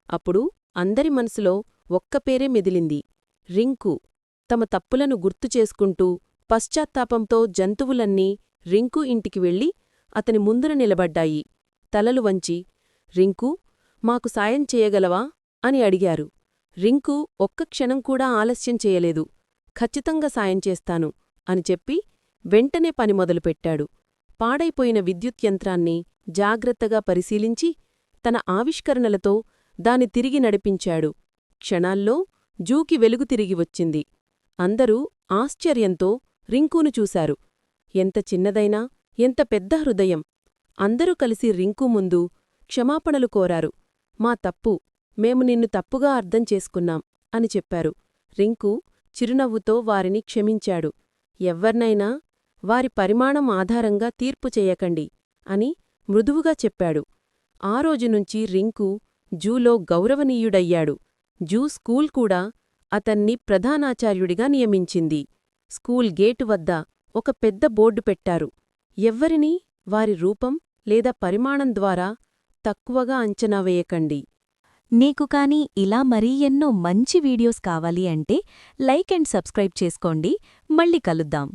అప్పుడు అందరి మనసులో ఒక్క పేరే మెదిలింది, రింకు. తమ తప్పులను గుర్తుచేసుకుంటూ పశ్చాత్తాపంతో జంతువులన్నీ రింకు ఇంటికి వెళ్ళి అతని ముందున నిలబడ్డాయి. తలలు వంచి, రింకూ, మాకు సాయం చేయగలవా అని అడిగారు. రింకు ఒక్క క్షణం కూడా ఆలస్యం చేయలేదు. ఖచ్చితంగా సాయం చేస్తాను అని చెప్పి వెంటనే పని మొదలుపెట్టాడు. పాడైపోయిన విద్యుత్ యంత్రాన్ని జాగ్రత్తగా పరిశీలించి తన ఆవిష్కరణలతో దాని తిరిగి నడిపించాడు. క్షణాల్లో జూకి వెలుగు తిరిగి వచ్చింది. అందరూ ఆశ్చర్యంతో రింకూను చూశారు. ఎంత చిన్నదైనా, ఎంత పెద్ద హృదయం! అందరూ కలిసి రింకూ ముందు క్షమాపణలు కోరారు. మా తప్పు, మేము నిన్ను తప్పుగా అర్థం చేసుకున్నాం అని చెప్పారు. రింకు చిరునవ్వుతో వారిని క్షమించాడు. ఎవ్వర్నైనా వారి పరిమాణం ఆధారంగా తీర్పు చేయకండి అని మృదువుగా చెప్పాడు. ఆ రోజునుంచి రింకు జూలో గౌరవనీయుడయ్యాడు. జూ స్కూల్ కూడా అతన్ని ప్రధానాచార్యుడిగా నియమించింది. స్కూల్ గేటు వద్ద ఒక పెద్ద బోర్డు పెట్టారు. ఎవ్వరినీ వారి రూపం లేదా పరిమాణం ద్వారా తక్కువగా అంచనా వేయకండి. నీకు కానీ ఇలా మరీ ఎన్నో మంచి వీడియోస్ కావాలి అంటే లైక్ అండ్ సబ్స్క్రైబ్ చేసుకోండి. మళ్ళీ కలుద్దాం.